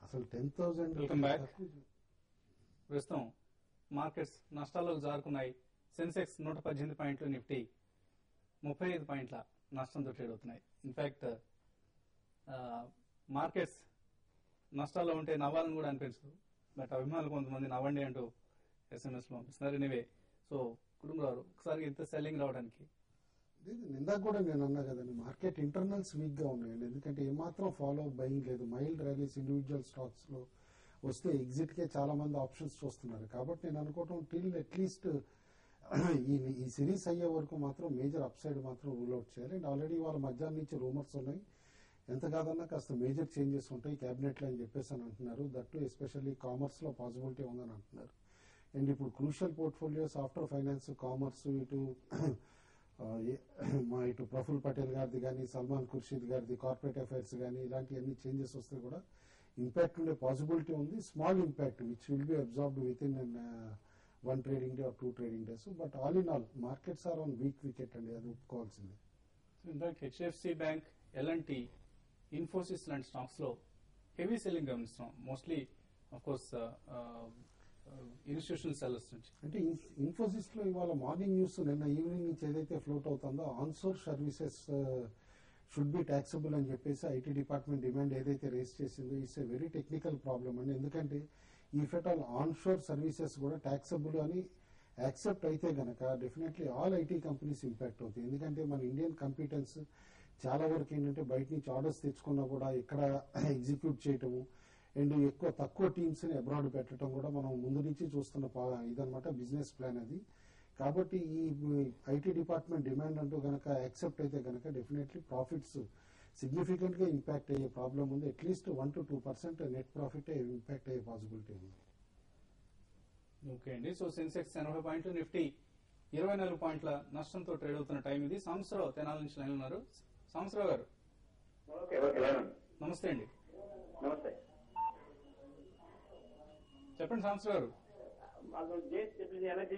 అసలు 10,000 welcome back. ప్రస్తుతం markets నష్టాల్లోకి జారుకున్నాయి. సెన్సెక్స్ 118 పాయింట్లు, నిఫ్టీ 35 పాయింట్ల నష్టంతో ట్రేడ్ అవుతున్నాయి. ఇన్ఫాక్ట్ మార్కెట్స్ నష్టాల్లో ఉంటే నవ్వాలని కూడా అనిపించదు, బట్ అభిమానులు కొంతమంది నవ్వండి అంటూ ఎస్ఎంఎస్ లో పంపిస్తున్నారు. ఎనివే, సో కుటుంబరావు ఒకసారి ఇంత సెల్లింగ్ రావడానికి ఇందాక కూడా నేను అన్నా కదండి, మార్కెట్ ఇంటర్నల్స్ వీక్ గా ఉన్నాయండి. ఎందుకంటే ఏమాత్రం ఫాలో బయింగ్ లేదు. మైల్డ్ ర్యాలీస్ ఇండివిజువల్ స్టాక్స్ లో వస్తే ఎగ్జిట్ కే చాలా మంది ఆప్షన్స్ చూస్తున్నారు. కాబట్టి నేను అనుకోవటం టిల్ అట్లీస్ట్ ఈ సిరీస్ అయ్యే వరకు మాత్రం మేజర్ అప్ సైడ్ మాత్రం రూల్ అవుట్ చేయాలి. అండ్ ఆల్రెడీ వాళ్ళ మధ్యాహ్నం నుంచి రూమర్స్ ఉన్నాయి, ఎంత కాదన్నా కాస్త మేజర్ చేంజెస్ ఉంటాయి క్యాబినెట్ లో అని చెప్పేసి అని అంటున్నారు. దట్టు ఎస్పెషల్లీ కామర్స్ లో పాసిబిలిటీ ఉందని అంటున్నారు. అండ్ ఇప్పుడు crucial portfolios after finance, commerce, ఇటు ప్రఫుల్ పటేల్ గారిది కానీ, సల్మాన్ ఖుర్షీద్ గారిది కార్పొరేట్ అఫైర్స్ కానీ, ఇలాంటి అన్ని చేంజెస్ వస్తే కూడా ఇంపాక్ట్ ఉండే పాసిబిలిటీ ఉంది. Small impact which will be absorbed within 1 trading day or 2 trading days. But all in all markets are on weak wicket అండి, అది ఒప్పుకోవాల్సింది. In fact HDFC bank, LNT, Infosys లాంటి స్టాక్స్ లో heavy selling గమనిస్తున్నాం. Mostly of course institutional sellers నుంచి. అంటే ఇన్ఫోసిస్ లో ఇవాళ మార్నింగ్ న్యూస్ నిన్న ఈవినింగ్ నుంచి ఏదైతే ఫ్లోట్ అవుతుందో ఆన్సోర్ సర్వీసెస్ షుడ్ బి ట్యాక్సబుల్ అని చెప్పేసి ఐటీ డిపార్ట్మెంట్ డిమాండ్ ఏదైతే రేస్ చేసిందో it's a very technical problem అండి. ఎందుకంటే ఈ ఫెటల్ ఆన్షోర్ సర్వీసెస్ కూడా ట్యాక్సబుల్ అని యాక్సెప్ట్ అయితే గనక definitely all IT companies impact అవుతాయి. ఎందుకంటే మన ఇండియన్ కంపిటెన్స్ చాలా వరకు ఏంటంటే బయట నుంచి ఆర్డర్స్ తెచ్చుకున్నా కూడా ఇక్కడ ఎగ్జిక్యూట్ చేయటము అండ్ తక్కువ టీమ్స్ ని అబ్రాడ్ పెట్టడం కూడా మనం ముందు నుంచి చూస్తున్న ఇదనమాట బిజినెస్ ప్లాన్ అది. కాబట్టి ఈ ఐటీ డిపార్ట్మెంట్ డిమాండ్ అంటూ గనక యాక్సెప్ట్ అయితే గనక డెఫినెట్లీ ప్రాఫిట్స్ సిగ్నిఫికెంట్ గా ఇంపాక్ట్ అయ్యే ప్రాబ్లం ఉంది. At least 1 to 2% net profit impact అయ్యే పాసిబిలిటీ ఉంది. ఓకే అండి. సో సెన్సెక్స్ 80 పాయింట్లు, నిఫ్టీ 24 పాయింట్ల నష్టంతో ట్రేడ్ అవుతున్న టైం ఇది. సాంబశివరావు తెనాలి నుంచి లైన్ ఉన్నారు. సాంబశివరావు గారు నమస్తే అండి. నమస్తే చెప్పండి సాంబశివరావు గారు. మాకు ఎనర్జీ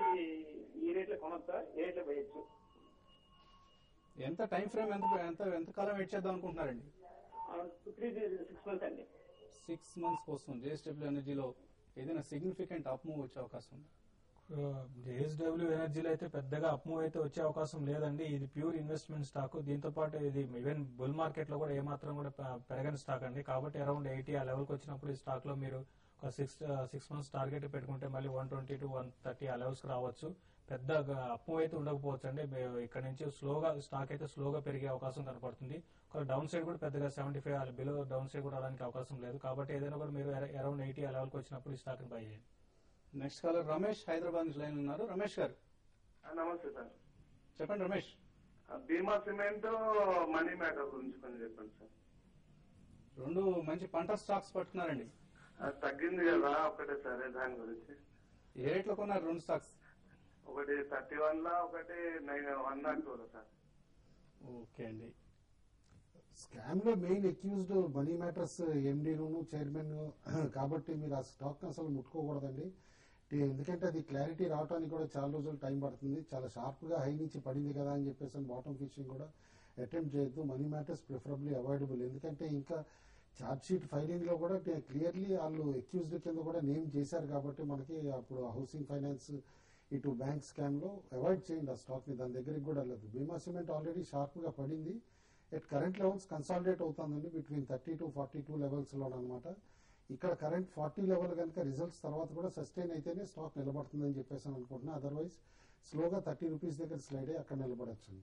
ఈ రేట్లో కొనొచ్చా, ఏ రేట్లో పోయొచ్చు? ఎంత టైం ఫ్రేమ్, ఎంత కాలం వెయిట్ చేద్దాం అనుకుంటున్నారండి? 6 months అండి. 6 months కోసం జేఎస్డబ్ల్యూ ఎనర్జీలో ఏదైనా సిగ్నిఫికెంట్ అప్ మూవ్ వచ్చే అవకాశం ఉంది? జేఎస్డబ్ల్యూ ఎనర్జీలో అయితే పెద్దగా అప్ మూవ్ అయితే వచ్చే అవకాశం లేదండి. ఇది ప్యూర్ ఇన్వెస్ట్మెంట్ స్టాక్. దీంతో పాటు ఇది ఈవెన్ బుల్ మార్కెట్ లో కూడా ఏమాత్రం కూడా పెరగని స్టాక్ అండి. కాబట్టి అరౌండ్ 80 ఆ లెవెల్ కి వచ్చినప్పుడు ఈ స్టాక్ లో మీరు ఒక 6 months టార్గెట్ పెట్టుకుంటే మళ్ళీ 120 to 130 ఆ లెవెల్స్ కి రావచ్చు. పెద్ద అప్ మూవ్ అయితే ఉండకపోవచ్చు అండి. ఇక్కడ నుంచి స్టాక్ అయితే స్లోగా పెరిగే అవకాశం కనపడుతుంది. ఒక డౌన్ సైడ్ కూడా పెద్దగా 75 బిలో డౌన్ సైడ్ కూడా రావడానికి అవకాశం లేదు. కాబట్టి ఏదైనా కూడా మీరు అరౌండ్ 80 ఆ లెవెల్ కి వచ్చినప్పుడు ఈ స్టాక్ ని బై చేయండి. నెక్స్ట్ కాలర్ రమేష్ హైదరాబాద్ నుంచి లైన్ ఉన్నారు. రమేష్ గారు నమస్తే సార్. చెప్పండి రమేష్. భీమా సిమెంట్, మనీ మ్యాటర్ గురించి కొంచెం చెప్పండి సార్. రెండు మంచి పంట స్టాక్స్ పట్టుకున్నారండి. తగ్గింది కదా ఒకటే సరే, దాని గురించి ఏ రేట్లో కొన్నారు రెండు స్టాక్స్? ఒకటి 31 లో, ఒకటి 102 లో సార్. ఓకే అండి. స్కామ్ లో మెయిన్ అక్యూజ్డ్ మనీ మ్యాటర్స్ ఎండీను చైర్మన్, కాబట్టి మీరు ఆ స్టాక్ అసలు ముట్టుకోకూడదండి. ఎందుకంటే అది క్లారిటీ రావడానికి కూడా చాలా రోజులు టైం పడుతుంది. చాలా షార్ప్ గా హై నుంచి పడింది కదా అని చెప్పేసి బాటమ్ ఫిషింగ్ కూడా అటెంప్ట్ చేయొద్దు. Money matters preferably avoidable. ఎందుకంటే ఇంకా ఛార్జ్ షీట్ ఫైలింగ్ లో కూడా క్లియర్లీ వాళ్ళు అక్యూజ్డ్ కింద కూడా నేమ్ చేశారు. కాబట్టి మనకి అప్పుడు హౌసింగ్ ఫైనాన్స్ ఇటు బ్యాంక్ స్కామ్ లో అవాయిడ్ చేయండి ఆ స్టాక్ ని, దాని దగ్గరికి కూడా వెళ్ళదు. భీమా సిమెంట్ ఆల్రెడీ షార్ప్ గా పడింది. ఎట్ కరెంట్ లెవెల్స్ కన్సాలిడేట్ అవుతుందండి బిట్వీన్ 30 to 42 లెవెల్స్ లో అనమాట. ఇక్కడ కరెంట్ 40 లెవెల్ కనుక రిజల్ట్స్ తర్వాత కూడా సస్టైన్ అయితేనే స్టాక్ నిలబడుతుందని చెప్పేసి అనుకుంటున్నా. అదర్వైజ్ స్లోగా 30 రూపీస్ దగ్గర స్లైడ్ అయ్యి అక్కడ నిలబడచ్చు.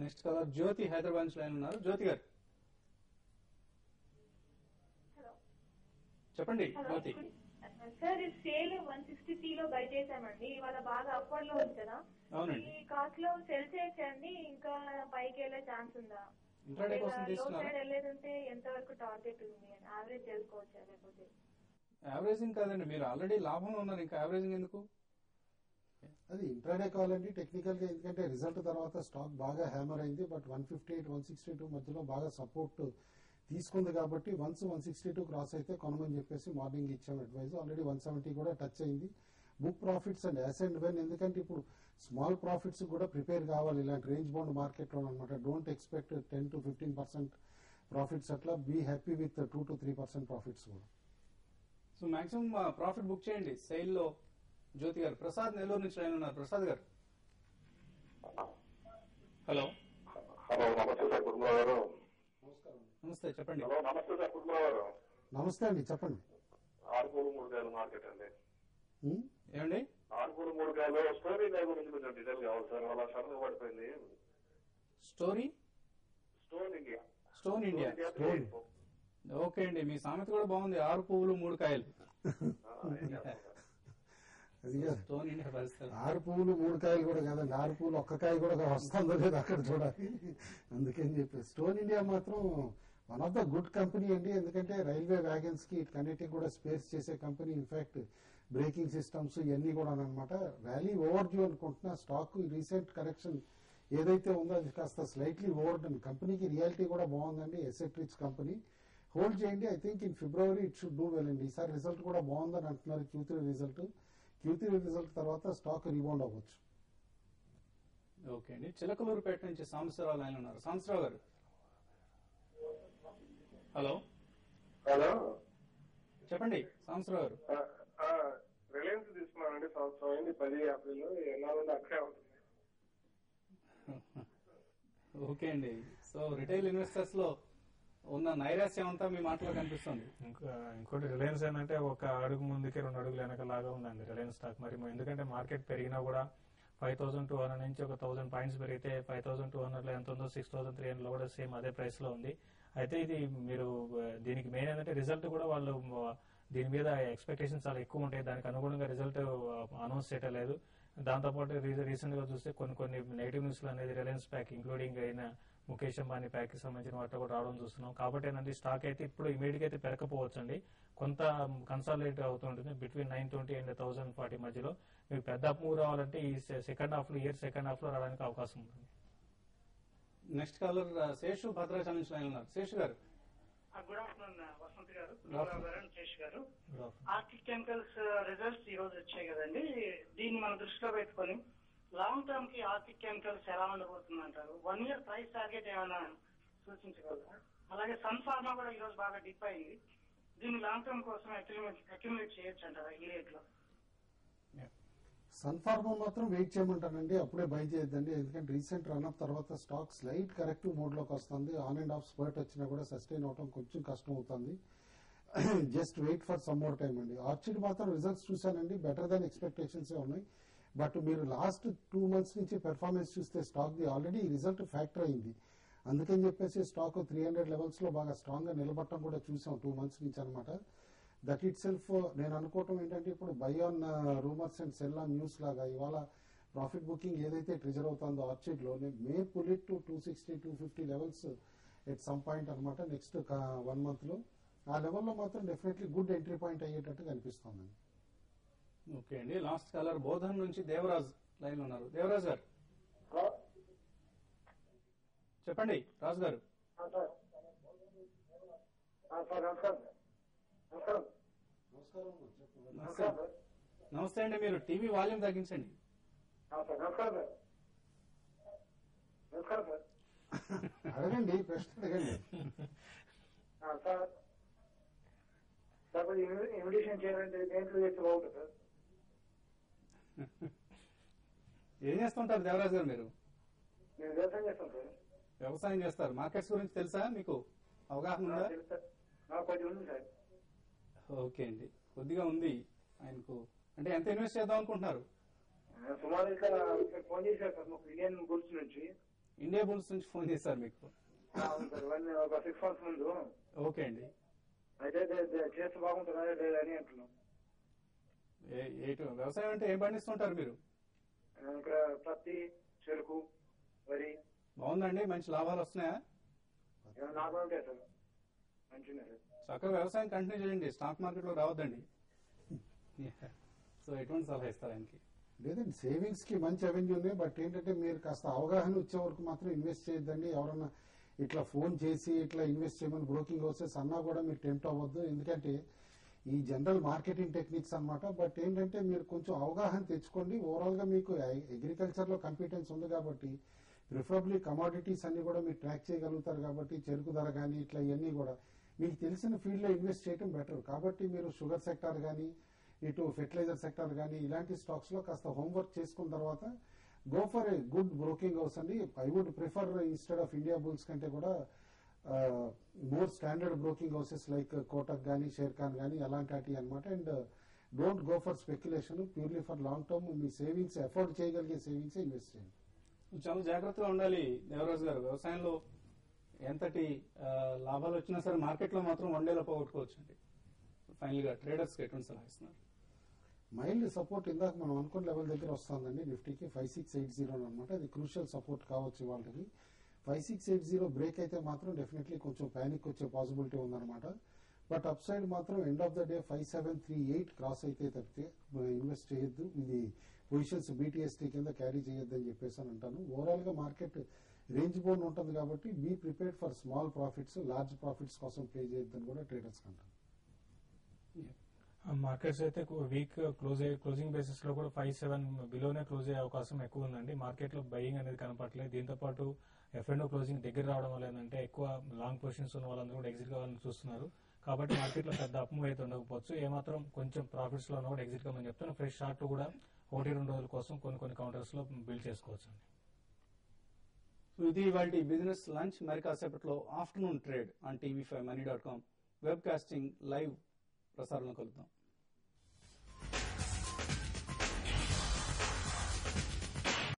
నెక్స్ట్ కాలర్ జ్యోతి హైదరాబాద్ నుంచి లైన్ ఉన్నారు. జ్యోతి గారు చెప్పండి. జ్యోతి సార్, ఈ సేల్ 163 లో బై చేసామండి. ఇవాళ బాగా అప్వర్డ్ లో ఉంది కదా, అవునండి. ఈ కాస్ట్ లో సెల్ చేయొచ్చండి? ఇంకా పైకి వెళ్ళే ఛాన్స్ ఉందా? ఇంట్రాడే కోసం లో తీసుకున్నారా? సైడ్ వెళ్ళేది ఉంటే ఎంత వరకు టార్గెట్ ఉంది? యావరేజ్ చేసుకోవచ్చా లేకపోతే? యావరేజింగ్ కాదండి, మీరు ఆల్రెడీ లాభంలో ఉన్నారు, ఇంకా యావరేజింగ్ ఎందుకు? అది ఇంట్రాడే కావాలండి టెక్నికల్ గా. ఎందుకంటే రిజల్ట్ తర్వాత స్టాక్ బాగా హ్యామర్ అయింది. బట్ 158, 162 మధ్యలో బాగా సపోర్ట్ తీసుకుంది. కాబట్టి 162 క్రాస్ అయితే కొనమని చెప్పేసి మార్నింగ్ ఇచ్చాం అడ్వైజ్. ఆల్రెడీ 170 కూడా టచ్ అయింది. Book profits and as and when, ఎందుకంటే ఇప్పుడు స్మాల్ ప్రాఫిట్స్ కూడా ప్రిపేర్ కావాలి ఇలాంటి రేంజ్ బౌండ్ మార్కెట్ లో అనమాట. డోంట్ ఎక్స్పెక్ట్ 10 to 15% ప్రాఫిట్స్ అట్లా be happy with 2 to 3% profits కూడా. సో మాక్సిమం ప్రాఫిట్ బుక్ చేయండి సెయిల్ లో. జ్యోతి గారు, ప్రసాద్ నెల్లూరు నుంచి లైన్ ఉన్నారు. ప్రసాద్ గారు, హలో. హలో, నమస్తే సార్ కుటుంబ గారు. నమస్తే, చెప్పండి. హలో, నమస్తే సార్ కుటుంబ గారు. నమస్తే అండి, చెప్పండి. ఆరుపూరు మూడుకాయలు మార్కెట్ అండి. ఏమండి? ఆరుపూరు మూడుకాయలు స్టోరీ లైవ్ గురించి కొంచెం డీటెయిల్ కావాలి సార్. అలా సడన్ పడిపోయింది. Story stone India. Stone India. Okay అండి, మీ సామెత కూడా బాగుంది, 6 పువ్వులు 3 కాయలు. అది కాదు, స్టోన్ ఇండియా పరిస్థితి. 6 పువ్వులు 3 కాయలు కూడా కాదండి, 6 పువ్వులు 1 కాయ కూడా వస్తుందో లేదు అక్కడ చూడాలి. అందుకని చెప్పి స్టోన్ ఇండియా మాత్రం one of the good company అండి. ఎందుకంటే రైల్వే వ్యాగన్స్ కి కనెక్టింగ్ కూడా స్పేర్స్ చేసే కంపెనీ. ఇన్ఫాక్ట్ బ్రేకింగ్ సిస్టమ్స్ ఇవన్నీ కూడా అనమాట. ర్యాలీ ఓవర్ డ్యూ అనుకుంటున్నా. స్టాక్ రీసెంట్ కరెక్షన్ ఏదైతే ఉందో అది కాస్త స్లైట్లీ ఓవర్ డన్. కంపెనీకి రియాలిటీ కూడా బాగుందండి. Asset rich company. హోల్డ్ చేయండి. I think in February it should do well అండి. ఈసారి రిజల్ట్ కూడా బాగుందని అంటున్నారు. Q3 రిజల్ట్ తర్వాత స్టాక్ రీబౌండ్ అవ్వచ్చు. ఓకే అండి, చిలకలూరుపేట నుంచి సాంబశివరావు లైన్ ఉన్నారు. సాంబశివరావు గారు, హలో. హలో, చెప్పండి సాంబశివరావు గారు. రిలయన్స్ తీసుకున్నానండి. సంవత్సరం అయింది, 10 యాప్రిల్. ఎలా ఉంది అక్కడే ఉంటుంది. ఓకే అండి, సో రిటైల్ ఇన్వెస్టర్స్ లో ఉన్న నైరాశ్యం అంతా మీ మాటలో కనిపిస్తుంది. ఇంకోటి రిలయన్స్ ఏంటంటే ఒక అడుగు ముందుకే 2 అడుగులు వెనకలాగా ఉందండి రిలయన్స్ స్టాక్. మరి ఎందుకంటే మార్కెట్ పెరిగినా కూడా 5200 నుంచి ఒక 1000 పాయింట్స్ పెరిగితే 5200 లో ఎంత ఉందో 6300 లో కూడా సేమ్ అదే ప్రైస్ లో ఉంది. అయితే ఇది మీరు దీనికి మెయిన్ ఏంటంటే రిజల్ట్ కూడా వాళ్ళు దీని మీద ఎక్స్పెక్టేషన్స్ చాలా ఎక్కువ ఉంటాయి. దానికి అనుగుణంగా రిజల్ట్ అనౌన్స్ చేయలేదు. దాంతోపాటు రీసెంట్ గా చూస్తే కొన్ని నెగిటివ్ న్యూస్ అనేది రిలయన్స్ ప్యాక్ ఇంక్లూడింగ్ అయిన ముఖేష్ అంబానీ ప్యాక్ కి సంబంధించిన వాటిలో కూడా రావడం చూస్తున్నాం. కాబట్టి ఏంటంటే స్టాక్ అయితే ఇప్పుడు ఇమీడియట్ అయితే పెరగకపోవచ్చు అండి. కొంత కన్సాలిడేట్ అవుతుంటుంది బిట్వీన్ 920 and 1040 మధ్యలో. మీకు పెద్ద అప్ రావాలంటే ఈ సెకండ్ హాఫ్ లో రావడానికి అవకాశం ఉంటుంది. నెక్స్ట్ కాలర్ శేషు భద్రాచలం నుంచి లైన్ ఉన్నారు. శేషు గారు, గుడ్ ఆఫ్టర్నూన్ వసంత్ గారు, శేష్ గారు. ఆర్కిడ్ కెమికల్స్ రిజల్ట్స్ ఈ రోజు వచ్చాయి కదండి. దీన్ని మనం దృష్టిలో పెట్టుకొని లాంగ్ టర్మ్ కి ఆర్కిడ్ కెమికల్స్ ఎలా ఉండబోతుంది అంటారు? 1 year ప్రైస్ టార్గెట్ ఏమైనా సూచించగలరా? అలాగే సన్ ఫార్మా కూడా ఈ రోజు బాగా డిప్ అయింది. దీన్ని లాంగ్ టర్మ్ కోసం అక్యుములేట్ చేయొచ్చు అంటారా ఈ రేట్ లో? సన్ ఫార్మా మాత్రం వెయిట్ చేయమంటానండి, అప్పుడే బై చేయొద్దండి. ఎందుకంటే రీసెంట్ రన్అప్ తర్వాత స్టాక్ స్లైట్ కరెక్టివ్ మోడ్ లోకి వస్తుంది. ఆన్ అండ్ ఆఫ్ స్పర్ట్ వచ్చినా కూడా సస్టైన్ అవడం కొంచెం కష్టం అవుతుంది. Just wait for some more time అండి. ఆర్చిడ్ మాత్రం రిజల్ట్స్ చూశానండి, బెటర్ దాన్ ఎక్స్పెక్టేషన్స్ ఉన్నాయి. బట్ మీరు లాస్ట్ 2 months నుంచి పెర్ఫార్మెన్స్ చూస్తే స్టాక్ ది ఆల్రెడీ రిజల్ట్ ఫ్యాక్టర్ అయింది. అందుకని చెప్పేసి స్టాక్ 300 లెవెల్స్ లో బాగా స్ట్రాంగ్ గా నిలబడటం కూడా చూసాం 2 months నుంచి అనమాట. దట్ ఇట్ సెల్ఫ్ నేను అనుకోవటం ఏంటంటే ఇప్పుడు buy on rumours and sell on news లాగా ఇవాళ ప్రాఫిట్ బుకింగ్ ఏదైతే ట్రిజర్ అవుతుందో ఆర్చిడ్ లో may pull it to 260-250 levels at some point అనమాట నెక్స్ట్ 1 month లో. ఆ లెవెల్లో మాత్రం డెఫినెట్లీ గుడ్ ఎంట్రీ పాయింట్ అయ్యేటట్టు కనిపిస్తుంది. ఓకే అండి, లాస్ట్ కాలర్ బోధన్ నుంచి దేవరాజ్ లైన్ ఉన్నారు. దేవరాజ్ గారు, చెప్పండి. రాజు గారు, నమస్తే అండి. మీరు టీవీ వాల్యూమ్ తగ్గించండి. అడగండి, ప్రశ్న అడగండి. ఇన్విటేషన్ చేయాలంటే దేంట్లో చేస్తే బాగుంటుంది సార్? ఏం చేస్తుంటారు దేవరాజ్ గారు మీరు? నేను వ్యవసాయం చేస్తాను సార్. వ్యవసాయం చేస్తారు. మార్కెట్స్ గురించి తెలుసా మీకు? అవగాహన ఉందా? నాకు కొంచెం ఉంది సార్. ఓకే అండి, కొద్దిగా ఉంది ఆయనకు. అంటే ఎంత ఇన్వెస్ట్ చేద్దాం అనుకుంటున్నారు? సుమారు ఇక్కడ ఫోన్ చేశారు సార్ మాకు ఇండియన్ బుల్స్ నుంచి. ఇండియా బుల్స్ నుంచి ఫోన్ చేశారు మీకు? అవును సార్, ఒక 6 months ముందు. ఓకే అండి, అయితే చేస్తే బాగుంటుందా లేదా అని అంటున్నాం. వ్యవసాయం అంటే ఏం పండిస్తుంటారు మీరు? ఇక్కడ పత్తి, చెరుకు, వరి. బాగుందండి, మంచి లాభాలు వస్తున్నాయా? లాభాలు ఉంటాయి సార్, మంచిగా సార్. చక్కగా వ్యవసాయం కంటిన్యూ చేయండి, స్టాక్ మార్కెట్ లో రావద్దండి. సో ఎటువంటి సలహా ఇస్తారు ఆయనకి? లేదండి, సేవింగ్స్ కి మంచి అవెన్యూ ఉన్నాయి. బట్ ఏంటంటే మీరు కాస్త అవగాహన వచ్చే వరకు మాత్రం ఇన్వెస్ట్ చేయొద్దండి. ఎవరన్నా ఇట్లా ఫోన్ చేసి ఇట్లా ఇన్వెస్ట్ చేయమని బ్రోకింగ్ హౌసెస్ అన్నా కూడా మీరు టెంప్ట్ అవ్వద్దు. ఎందుకంటే ఈ జనరల్ మార్కెటింగ్ టెక్నిక్స్ అన్నమాట. బట్ ఏంటంటే మీరు కొంచెం అవగాహన తెచ్చుకోండి. ఓవరాల్ గా మీకు అగ్రికల్చర్ లో కంపిటెన్స్ ఉంది కాబట్టి ప్రిఫరబ్లీ కమాడిటీస్ అన్ని కూడా మీరు ట్రాక్ చేయగలుగుతారు కాబట్టి చెరుకు ధర కానీ ఇట్లా ఇవన్నీ కూడా మీకు తెలిసిన ఫీల్డ్లో ఇన్వెస్ట్ చేయడం బెటర్. కాబట్టి మీరు షుగర్ సెక్టార్ కానీ ఇటు ఫెర్టిలైజర్ సెక్టార్ కానీ ఇలాంటి స్టాక్స్లో కాస్త హోంవర్క్ చేసుకున్న తర్వాత go for a good broking house అండి. I would prefer instead of Indiabulls కంటే కూడా more standard broking houses like Kotak కానీ షేర్ ఖాన్ కానీ అలాంటి అనమాట. And don't go for speculation, purely for long term మీ సేవింగ్స్ ఎఫోర్డ్ చేయగలిగే సేవింగ్స్ ఇన్వెస్ట్ చేయండి. చాలా జాగ్రత్తగా ఉండాలి దేవరాజు గారు. వ్యవసాయంలో ఎంతటి లాభాలు వచ్చినా సరే మార్కెట్లో మాత్రం వన్ డేలో పోగొట్టుకోవచ్చు అండి. ఫైనల్ గా ట్రేడర్స్ కి ఎటువంటి సలహా ఇస్తున్నారు? మైల్డ్ సపోర్ట్ ఇందాక మనం అనుకున్న లెవెల్ దగ్గర వస్తుందండి నిఫ్టీకి 5680 అనమాట. అది క్రూషియల్ సపోర్ట్ కావచ్చు వాళ్ళకి. 5680 బ్రేక్ అయితే మాత్రం డెఫినెట్లీ కొంచెం ప్యానిక్ వచ్చే పాసిబిలిటీ ఉందన్నమాట. బట్ అప్ సైడ్ మాత్రం end of the day 5738 cross అయితే తప్పితే ఇన్వెస్ట్ చేయొద్దు. ఇది పొజిషన్స్ బీటీఎస్టీ కింద క్యారీ చేయొద్దు అని చెప్పేసి అని అంటాను. ఓవరాల్ గా మార్కెట్ రేంజ్ బోన్ ఉంటుంది కాబట్టి be prepared for small profits, large profits కోసం ప్లే చేయొద్దని కూడా ట్రేడర్స్ అంటాను. మార్కెట్స్ అయితే వీక్ క్లోజింగ్ బేసిస్ లో కూడా 57 బిలోనే క్లోజ్ అయ్యే అవకాశం ఎక్కువ ఉందండి. మార్కెట్ లో బయింగ్ అనేది కనపడలేదు. దీంతో పాటు F&O క్లోజింగ్ దగ్గర రావడం వల్ల ఏంటంటే ఎక్కువ లాంగ్ పొజిషన్స్ ఉన్న వాళ్ళందరూ కూడా ఎగ్జిట్ కావాలని చూస్తున్నారు. కాబట్టి మార్కెట్ లో పెద్ద అప్మూవ్ అయితే ఉండకపోవచ్చు. ఏమాత్రం కొంచెం ప్రాఫిట్స్ లో ఉన్నా కూడా ఎగ్జిట్ కావాలని చెప్తాను. ఫ్రెష్ షార్ట్ కూడా 1-2 రోజుల కోసం కొన్ని కౌంటర్స్ లో బిల్డ్ చేసుకోవచ్చు అండి. సో ఇది ఇవాళ బిజినెస్ లంచ్. మరి కాసేపట్లో afternoon trade on TV5 Money.com webcasting live ప్రసారంలో కలుద్దాం.